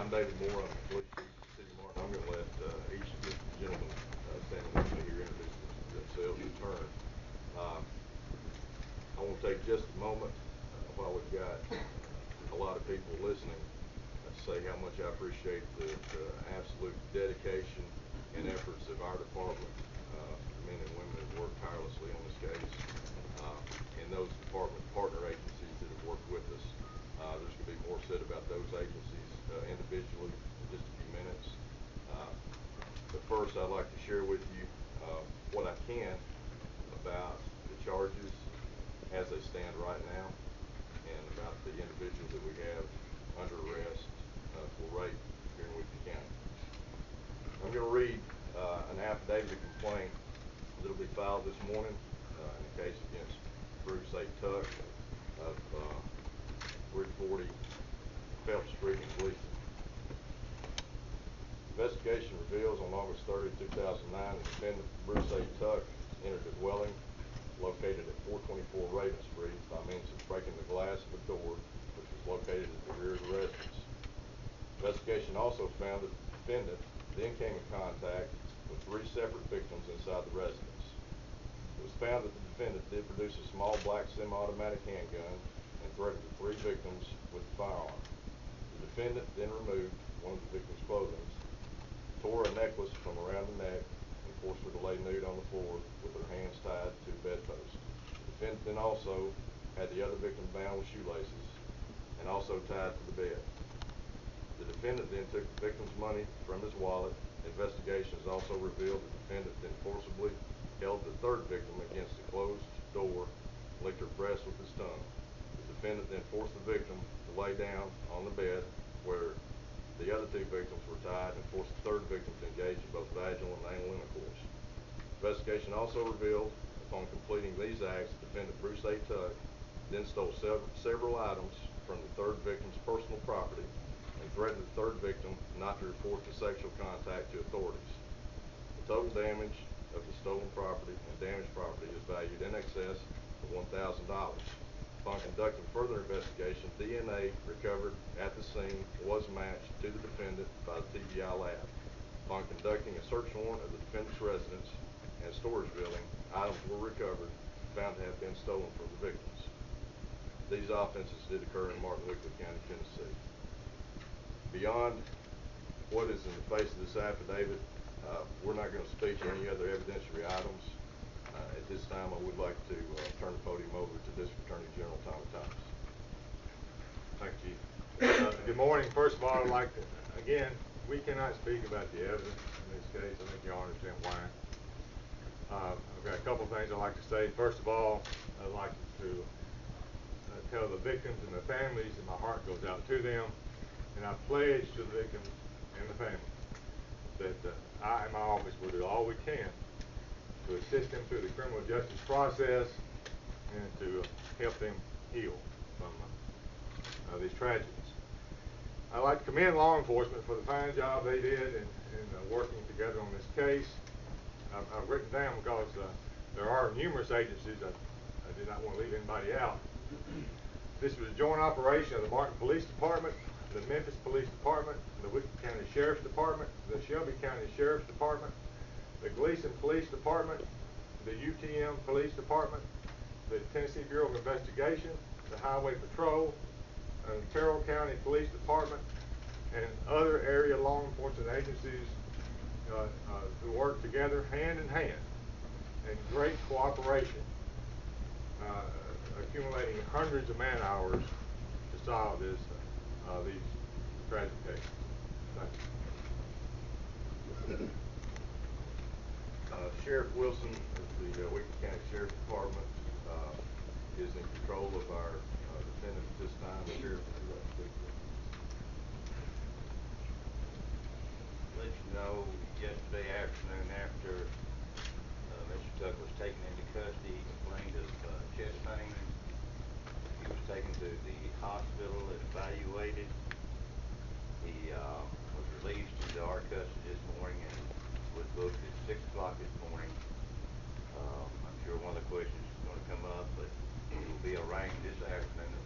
I'm David Moore. I'm the police chief of the city of Martin. I'm going to let each of the gentlemen standing with me here introduce themselves in turn. I want to take just a moment while we've got a lot of people listening to say how much I appreciate the absolute dedication and efforts of our department, the men and women who work tirelessly on this case, and those department partner agencies that have worked with us. There's going to be more said about those agencies individually in just a few minutes. But first, I'd like to share with you what I can about the charges as they stand right now, and about the individual that we have under arrest for rape here in Weakley County. I'm going to read an affidavit of complaint that will be filed this morning in a case against Bruce A. Tuck of 340 Sept Street in Gleason. Investigation reveals on August 30, 2009, the defendant Bruce A. Tuck entered a dwelling located at 424 Raven Street by means of breaking the glass of a door which was located at the rear of the residence. Investigation also found that the defendant then came in contact with 3 separate victims inside the residence. It was found that the defendant did produce a small black semi-automatic handgun and threatened the 3 victims with the firearm. The defendant then removed one of the victim's clothing, tore a necklace from around the neck, and forced her to lay nude on the floor with her hands tied to the bedpost. The defendant then also had the other victim bound with shoelaces and also tied to the bed. The defendant then took the victim's money from his wallet. Investigation has also revealed the defendant then forcibly held the 3rd victim against a closed door, licked her breast with his tongue. The defendant then forced the victim to lay down on the bed where the other 2 victims were tied, and forced the 3rd victim to engage in both vaginal and anal intercourse. Investigation also revealed, upon completing these acts, the defendant Bruce A. Tuck then stole several items from the 3rd victim's personal property and threatened the 3rd victim not to report the sexual contact to authorities. The total damage of the stolen property and damaged property is valued in excess of $1,000. Upon conducting further investigation, DNA recovered at the scene was matched to the defendant by the TBI lab. Upon conducting a search warrant of the defendant's residence and storage building, items were recovered found to have been stolen from the victims. These offenses did occur in Martin, Weakley County, Tennessee. Beyond what is in the face of this affidavit, we're not going to speak to any other evidentiary items. At this time, I would like to turn the podium over to District Attorney General Tommy Thomas. Thank you. Good morning. First of all, I'd like to, again, we cannot speak about the evidence in this case. I think you all understand why. I've got a couple of things I'd like to say. First of all, I'd like to tell the victims and the families that my heart goes out to them, and I pledge to the victims and the families that I and my office will do all we can to assist them through the criminal justice process and to help them heal from these tragedies. I'd like to commend law enforcement for the fine job they did in working together on this case. I've written down because there are numerous agencies. I did not want to leave anybody out. This was a joint operation of the Martin Police Department, the Memphis Police Department, the Weakley County Sheriff's Department, the Shelby County Sheriff's Department, the Gleason Police Department, the UTM Police Department, the Tennessee Bureau of Investigation, the Highway Patrol, Carroll County Police Department, and other area law enforcement agencies who work together hand in hand in great cooperation, accumulating hundreds of man hours to solve these tragic cases. Thank you. Sheriff Wilson of the Weakley County Sheriff's Department is in control of our defendant at this time. Sheriff, would you like to speak to him? Let you know, yesterday afternoon after Mr. Tuck was taken into custody, he complained of chest pain. He was taken to the hospital and evaluated. He was released into our custody this morning and was booked at 6 o'clock this morning. I'm sure one of the questions is going to come up, but he will be arraigned this afternoon